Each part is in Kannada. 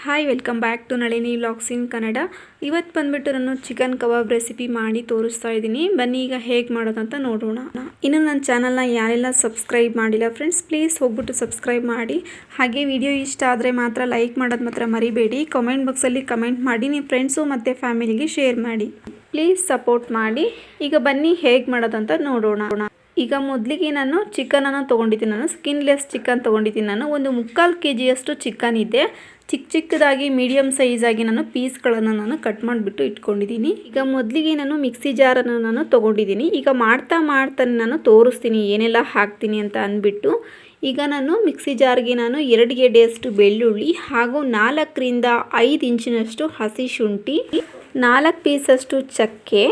Hi welcome back to Nalini vlogs in Kannada. ಇವತ್ತು ಬಂದ್ಬಿಟ್ಟು ನಾನು ಚಿಕನ್ ಕಬಾಬ್ ರೆಸಿಪಿ ಮಾಡಿ ತೋರಿಸ್ತಾ ಇದ್ದೀನಿ. ಬನ್ನಿ ಈಗ ಹೇಗೆ ಮಾಡೋದಂತ ನೋಡೋಣ. ಇನ್ನು ನನ್ನ ಚಾನಲ್ನ ಯಾರೆಲ್ಲ ಸಬ್ಸ್ಕ್ರೈಬ್ ಮಾಡಿಲ್ಲ ಫ್ರೆಂಡ್ಸ್, ಪ್ಲೀಸ್ ಹೋಗ್ಬಿಟ್ಟು ಸಬ್ಸ್ಕ್ರೈಬ್ ಮಾಡಿ. ಹಾಗೆ ವಿಡಿಯೋ ಇಷ್ಟ ಆದರೆ ಮಾತ್ರ ಲೈಕ್ ಮಾಡೋದು ಮಾತ್ರ ಮರಿಬೇಡಿ. ಕಮೆಂಟ್ ಬಾಕ್ಸಲ್ಲಿ ಕಮೆಂಟ್ ಮಾಡಿ ನಿಮ್ಮ ಫ್ರೆಂಡ್ಸು ಮತ್ತು ಫ್ಯಾಮಿಲಿಗೆ ಶೇರ್ ಮಾಡಿ. ಪ್ಲೀಸ್ ಸಪೋರ್ಟ್ ಮಾಡಿ. ಈಗ ಬನ್ನಿ ಹೇಗೆ ಮಾಡೋದಂತ ನೋಡೋಣ. ಈಗ ಮೊದಲಿಗೆ ನಾನು ಚಿಕನನ್ನು ತೊಗೊಂಡಿದ್ದೀನಿ. ನಾನು ಸ್ಕಿನ್ಲೆಸ್ ಚಿಕನ್ ತೊಗೊಂಡಿದ್ದೀನಿ. ನಾನು ಒಂದು 3/4 kg ಚಿಕನ್ ಇದೆ. ಚಿಕ್ಕದಾಗಿ ಮೀಡಿಯಮ್ ಸೈಜಾಗಿ ನಾನು ಪೀಸ್ಗಳನ್ನು ನಾನು ಕಟ್ ಮಾಡಿಬಿಟ್ಟು ಇಟ್ಕೊಂಡಿದ್ದೀನಿ. ಈಗ ಮೊದಲಿಗೆ ನಾನು ಮಿಕ್ಸಿ ಜಾರನ್ನು ನಾನು ತೊಗೊಂಡಿದ್ದೀನಿ. ಈಗ ಮಾಡ್ತಾನೆ ನಾನು ತೋರಿಸ್ತೀನಿ ಏನೆಲ್ಲ ಹಾಕ್ತೀನಿ ಅಂತ ಅಂದ್ಬಿಟ್ಟು. ಈಗ ನಾನು ಮಿಕ್ಸಿ ಜಾರ್ಗೆ ನಾನು 2 ಗೆಡ್ಡೆಯಷ್ಟು ಬೆಳ್ಳುಳ್ಳಿ ಹಾಗೂ 4ರಿಂದ 5 ಇಂಚಿನಷ್ಟು ಹಸಿ ಶುಂಠಿ, 4 ಪೀಸಷ್ಟು ಚಕ್ಕೆ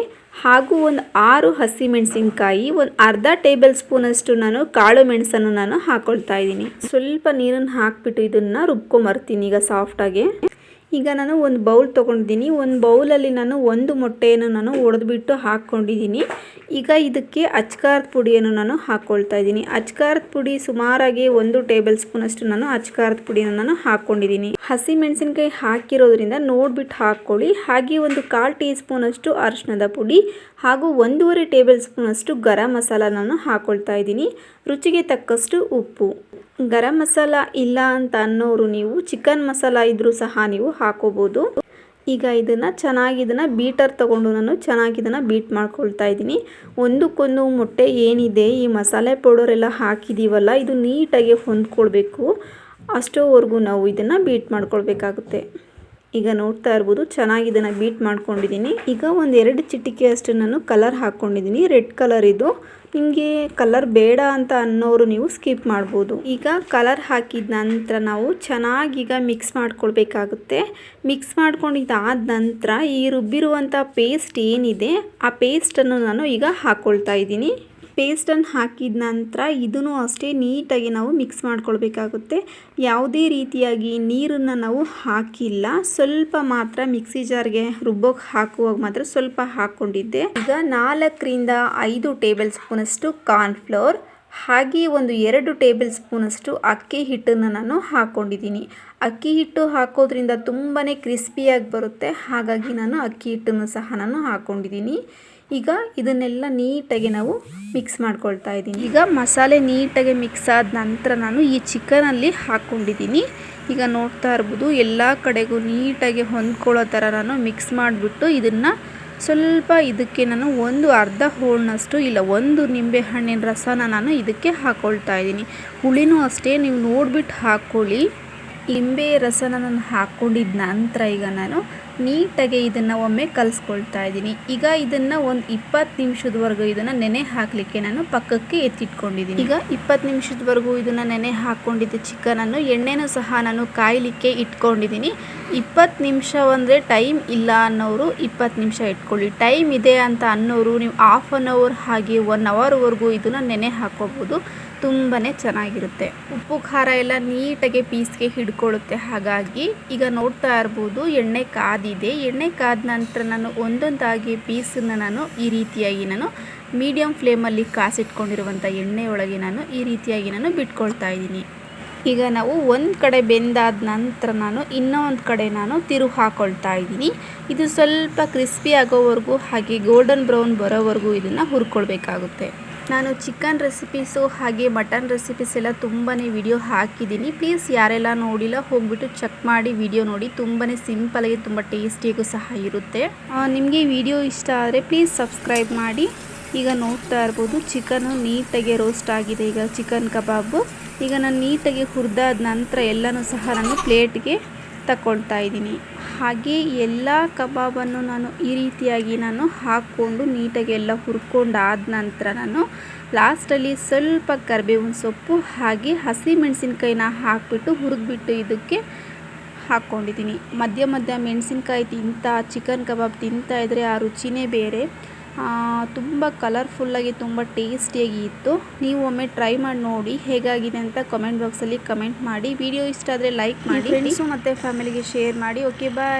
ಹಾಗೂ ಒಂದು 6 ಹಸಿಮೆಣಸಿನ್ಕಾಯಿ, ಒಂದು ಅರ್ಧ ಟೇಬಲ್ ಸ್ಪೂನಷ್ಟು ನಾನು ಕಾಳು ಮೆಣಸನ್ನು ನಾನು ಹಾಕ್ಕೊಳ್ತಾ ಇದ್ದೀನಿ. ಸ್ವಲ್ಪ ನೀರನ್ನು ಹಾಕಿಬಿಟ್ಟು ಇದನ್ನು ರುಬ್ಕೊಂಬರ್ತೀನಿ ಈಗ ಸಾಫ್ಟಾಗಿ. ಈಗ ನಾನು ಒಂದು ಬೌಲ್ ತೊಗೊಂಡಿದ್ದೀನಿ. ಒಂದು ಬೌಲಲ್ಲಿ ನಾನು 1 ಮೊಟ್ಟೆಯನ್ನು ನಾನು ಒಡೆದ್ಬಿಟ್ಟು ಹಾಕ್ಕೊಂಡಿದ್ದೀನಿ. ಈಗ ಇದಕ್ಕೆ ಅಚ್ಕಾರದ ಪುಡಿಯನ್ನು ನಾನು ಹಾಕ್ಕೊಳ್ತಾ ಇದ್ದೀನಿ. ಅಚ್ಕಾರದ ಪುಡಿ ಸುಮಾರಾಗಿ 1 ಟೇಬಲ್ ಸ್ಪೂನಷ್ಟು ನಾನು ಅಚ್ಕಾರದ ಪುಡಿಯನ್ನು ನಾನು ಹಾಕ್ಕೊಂಡಿದ್ದೀನಿ. ಹಸಿ ಮೆಣಸಿನ್ಕಾಯಿ ಹಾಕಿರೋದ್ರಿಂದ ನೋಡಿಬಿಟ್ಟು ಹಾಕ್ಕೊಳ್ಳಿ. ಹಾಗೆ ಒಂದು 1/4 ಟೀ ಸ್ಪೂನಷ್ಟು ಅರಿಶಿಣದ ಪುಡಿ ಹಾಗೂ 1.5 ಟೇಬಲ್ ಸ್ಪೂನಷ್ಟು ಗರಂ ಮಸಾಲ ನಾನು ಹಾಕ್ಕೊಳ್ತಾ ಇದ್ದೀನಿ. ರುಚಿಗೆ ತಕ್ಕಷ್ಟು ಉಪ್ಪು. ಗರಂ ಮಸಾಲ ಇಲ್ಲ ಅಂತ ಅನ್ನೋರು ನೀವು ಚಿಕನ್ ಮಸಾಲ ಇದ್ರೂ ಸಹ ನೀವು ಹಾಕೋಬೋದು. ಈಗ ಇದನ್ನು ಬೀಟರ್ ತೊಗೊಂಡು ನಾನು ಚೆನ್ನಾಗಿ ಇದನ್ನು ಬೀಟ್ ಮಾಡ್ಕೊಳ್ತಾ ಇದ್ದೀನಿ. ಒಂದಕ್ಕೊಂದು ಮೊಟ್ಟೆ ಏನಿದೆ ಈ ಮಸಾಲೆ ಪೌಡರೆಲ್ಲ ಹಾಕಿದ್ದೀವಲ್ಲ, ಇದು ನೀಟಾಗಿ ಹೊಂದ್ಕೊಳ್ಬೇಕು. ಅಷ್ಟೋವರೆಗೂ ನಾವು ಇದನ್ನು ಬೀಟ್ ಮಾಡ್ಕೊಳ್ಬೇಕಾಗುತ್ತೆ. ಈಗ ನೋಡ್ತಾ ಇರ್ಬೋದು ಚೆನ್ನಾಗಿ ಇದನ್ನು ಬೀಟ್ ಮಾಡ್ಕೊಂಡಿದ್ದೀನಿ. ಈಗ ಒಂದು 2 ಚಿಟಿಕೆ ಅಷ್ಟು ನಾನು ಕಲರ್ ಹಾಕ್ಕೊಂಡಿದ್ದೀನಿ. ರೆಡ್ ಕಲರ್ ಇದು. ನಿಮಗೆ ಕಲರ್ ಬೇಡ ಅಂತ ಅನ್ನೋರು ನೀವು ಸ್ಕಿಪ್ ಮಾಡ್ಬೋದು. ಈಗ ಕಲರ್ ಹಾಕಿದ ನಂತರ ನಾವು ಚೆನ್ನಾಗಿ ಈಗ ಮಿಕ್ಸ್ ಮಾಡ್ಕೊಳ್ಬೇಕಾಗುತ್ತೆ. ಮಿಕ್ಸ್ ಮಾಡ್ಕೊಂಡಿದ್ದಾದ ನಂತರ ಈ ರುಬ್ಬಿರುವಂಥ ಪೇಸ್ಟ್ ಏನಿದೆ ಆ ಪೇಸ್ಟನ್ನು ನಾನು ಈಗ ಹಾಕ್ಕೊಳ್ತಾ ಇದ್ದೀನಿ. ಪೇಸ್ಟನ್ನು ಹಾಕಿದ ನಂತರ ಇದನ್ನು ಅಷ್ಟೇ ನೀಟಾಗಿ ನಾವು ಮಿಕ್ಸ್ ಮಾಡ್ಕೊಳ್ಬೇಕಾಗುತ್ತೆ. ಯಾವುದೇ ರೀತಿಯಾಗಿ ನೀರನ್ನು ನಾವು ಹಾಕಿಲ್ಲ, ಸ್ವಲ್ಪ ಮಾತ್ರ ಮಿಕ್ಸಿ ಜಾರ್ಗೆ ರುಬ್ಬೋಕ್ಕೆ ಹಾಕುವಾಗ ಮಾತ್ರ ಸ್ವಲ್ಪ ಹಾಕ್ಕೊಂಡಿದ್ದೆ. ಈಗ 4ರಿಂದ 5 ಟೇಬಲ್ ಸ್ಪೂನಷ್ಟು ಕಾರ್ನ್ಫ್ಲೋರ್ ಹಾಗೆ ಒಂದು 2 ಟೇಬಲ್ ಸ್ಪೂನಷ್ಟು ಅಕ್ಕಿ ಹಿಟ್ಟನ್ನು ನಾನು ಹಾಕ್ಕೊಂಡಿದ್ದೀನಿ. ಅಕ್ಕಿ ಹಿಟ್ಟು ಹಾಕೋದ್ರಿಂದ ತುಂಬಾ ಕ್ರಿಸ್ಪಿಯಾಗಿ ಬರುತ್ತೆ. ಹಾಗಾಗಿ ನಾನು ಅಕ್ಕಿ ಹಿಟ್ಟನ್ನು ಸಹ ನಾನು ಹಾಕ್ಕೊಂಡಿದ್ದೀನಿ. ಈಗ ಇದನ್ನೆಲ್ಲ ನೀಟಾಗಿ ನಾವು ಮಿಕ್ಸ್ ಮಾಡ್ಕೊಳ್ತಾ ಇದ್ದೀನಿ. ಈಗ ಮಸಾಲೆ ನೀಟಾಗಿ ಮಿಕ್ಸ್ ಆದ ನಂತರ ನಾನು ಈ ಚಿಕನಲ್ಲಿ ಹಾಕ್ಕೊಂಡಿದ್ದೀನಿ. ಈಗ ನೋಡ್ತಾ ಇರ್ಬೋದು ಎಲ್ಲ ಕಡೆಗೂ ನೀಟಾಗಿ ಹೊಂದ್ಕೊಳ್ಳೋ ಥರ ನಾನು ಮಿಕ್ಸ್ ಮಾಡಿಬಿಟ್ಟು ಇದನ್ನು ಸ್ವಲ್ಪ ಇದಕ್ಕೆ ನಾನು ಒಂದು ಅರ್ಧ ಹೋಳಿನಷ್ಟು ಇಲ್ಲ 1 ನಿಂಬೆ ಹಣ್ಣಿನ ರಸನ ನಾನು ಇದಕ್ಕೆ ಹಾಕ್ಕೊಳ್ತಾ ಇದ್ದೀನಿ. ಹುಳಿನೂ ಅಷ್ಟೇ ನೀವು ನೋಡಿಬಿಟ್ಟು ಹಾಕ್ಕೊಳ್ಳಿ. ಲಿಂಬೆ ರಸನ ನಾನು ಹಾಕ್ಕೊಂಡಿದ್ದ ನಂತರ ಈಗ ನಾನು ನೀಟಾಗಿ ಇದನ್ನು ಒಮ್ಮೆ ಕಲಿಸ್ಕೊಳ್ತಾ ಇದ್ದೀನಿ. ಈಗ ಇದನ್ನು ಒಂದು 20 ನಿಮಿಷದವರೆಗೂ ಇದನ್ನು ನೆನೆ ಹಾಕಲಿಕ್ಕೆ ನಾನು ಪಕ್ಕಕ್ಕೆ ಎತ್ತಿಟ್ಕೊಂಡಿದ್ದೀನಿ. ಈಗ 20 ನಿಮಿಷದವರೆಗೂ ಇದನ್ನು ನೆನೆ ಹಾಕ್ಕೊಂಡಿದ್ದೆ ಚಿಕನನ್ನು. ಎಣ್ಣೆನೂ ಸಹ ನಾನು ಕಾಯಲಿಕ್ಕೆ ಇಟ್ಕೊಂಡಿದ್ದೀನಿ. 20 ನಿಮಿಷ ಅಂದರೆ ಟೈಮ್ ಇಲ್ಲ ಅನ್ನೋರು 20 ನಿಮಿಷ ಇಟ್ಕೊಳ್ಳಿ. ಟೈಮ್ ಇದೆ ಅಂತ ಅನ್ನೋರು ನೀವು 1/2 ಅವರ್ ಹಾಗೆ 1 ಅವರ್ವರೆಗೂ ಇದನ್ನು ನೆನೆ ಹಾಕ್ಕೋಬೋದು. ತುಂಬಾ ಚೆನ್ನಾಗಿರುತ್ತೆ. ಉಪ್ಪು ಖಾರ ಎಲ್ಲ ನೀಟಾಗಿ ಪೀಸ್ಗೆ ಹಿಡ್ಕೊಳ್ಳುತ್ತೆ. ಹಾಗಾಗಿ ಈಗ ನೋಡ್ತಾ ಇರ್ಬೋದು ಎಣ್ಣೆ ಕಾದಿದೆ. ಎಣ್ಣೆ ಕಾದ ನಂತರ ನಾನು ಒಂದೊಂದಾಗಿ ಪೀಸನ್ನು ನಾನು ಈ ರೀತಿಯಾಗಿ ನಾನು ಮೀಡಿಯಮ್ ಫ್ಲೇಮಲ್ಲಿ ಕಾಸಿಟ್ಕೊಂಡಿರುವಂಥ ಎಣ್ಣೆ ಒಳಗೆ ನಾನು ಈ ರೀತಿಯಾಗಿ ನಾನು ಬಿಟ್ಕೊಳ್ತಾ ಇದ್ದೀನಿ. ಈಗ ನಾವು ಒಂದು ಕಡೆ ಬೆಂದಾದ ನಂತರ ನಾನು ಇನ್ನೊಂದು ಕಡೆ ನಾನು ತಿರುವು ಹಾಕ್ಕೊಳ್ತಾ ಇದ್ದೀನಿ. ಇದು ಸ್ವಲ್ಪ ಕ್ರಿಸ್ಪಿ ಆಗೋವರೆಗೂ ಹಾಗೆ ಗೋಲ್ಡನ್ ಬ್ರೌನ್ ಬರೋವರೆಗೂ ಇದನ್ನು ಹುರ್ಕೊಳ್ಬೇಕಾಗುತ್ತೆ. ನಾನು ಚಿಕನ್ ರೆಸಿಪೀಸು ಹಾಗೆ ಮಟನ್ ರೆಸಿಪೀಸ್ ಎಲ್ಲ ತುಂಬಾ ವಿಡಿಯೋ ಹಾಕಿದ್ದೀನಿ. ಪ್ಲೀಸ್ ಯಾರೆಲ್ಲ ನೋಡಿಲ್ಲ ಹೋಗ್ಬಿಟ್ಟು ಚೆಕ್ ಮಾಡಿ ವಿಡಿಯೋ ನೋಡಿ. ತುಂಬಾ ಸಿಂಪಲಾಗಿ ತುಂಬ ಟೇಸ್ಟಿಯಾಗೂ ಸಹ ಇರುತ್ತೆ. ನಿಮಗೆ ವಿಡಿಯೋ ಇಷ್ಟ ಆದರೆ ಪ್ಲೀಸ್ ಸಬ್ಸ್ಕ್ರೈಬ್ ಮಾಡಿ. ಈಗ ನೋಡ್ತಾ ಇರ್ಬೋದು ಚಿಕನ್ನು ನೀಟಾಗಿ ರೋಸ್ಟ್ ಆಗಿದೆ. ಈಗ ಚಿಕನ್ ಕಬಾಬು ಈಗ ನಾನು ನೀಟಾಗಿ ಹುರಿದಾದ ನಂತರ ಎಲ್ಲನೂ ಸಹ ನಾನು ಪ್ಲೇಟ್ಗೆ ತಗೊಳ್ತಾ ಇದ್ದೀನಿ. ಹಾಗೆ ಎಲ್ಲ ಕಬಾಬನ್ನು ನಾನು ಈ ರೀತಿಯಾಗಿ ನಾನು ಹಾಕ್ಕೊಂಡು ನೀಟಾಗಿ ಎಲ್ಲ ಹುರ್ಕೊಂಡಾದ ನಂತರ ನಾನು ಲಾಸ್ಟಲ್ಲಿ ಸ್ವಲ್ಪ ಕರಿಬೇವಿನ ಸೊಪ್ಪು ಹಾಗೆ ಹಸಿ ಮೆಣಸಿನ್ಕಾಯಿನ ಹಾಕಿಬಿಟ್ಟು ಹುರಿದ್ಬಿಟ್ಟು ಇದಕ್ಕೆ ಹಾಕ್ಕೊಂಡಿದ್ದೀನಿ. ಮಧ್ಯ ಮೆಣಸಿನ್ಕಾಯಿ ಚಿಕನ್ ಕಬಾಬ್ ತಿಂತಾ ಇದ್ದರೆ ಆ ರುಚಿನೇ ಬೇರೆ. ತುಂಬ ಕಲರ್ಫುಲ್ಲಾಗಿ ತುಂಬ ಟೇಸ್ಟಿಯಾಗಿ ಇತ್ತು. ನೀವು ಒಮ್ಮೆ ಟ್ರೈ ಮಾಡಿ ನೋಡಿ ಹೇಗಾಗಿದೆ ಅಂತ ಕಮೆಂಟ್ ಬಾಕ್ಸಲ್ಲಿ ಕಮೆಂಟ್ ಮಾಡಿ. ವಿಡಿಯೋ ಇಷ್ಟ ಆದರೆ ಲೈಕ್ ಮಾಡಿ, ಫ್ರೆಂಡ್ಸು ಮತ್ತು ಫ್ಯಾಮಿಲಿಗೆ ಶೇರ್ ಮಾಡಿ. ಓಕೆ ಬಾಯ್.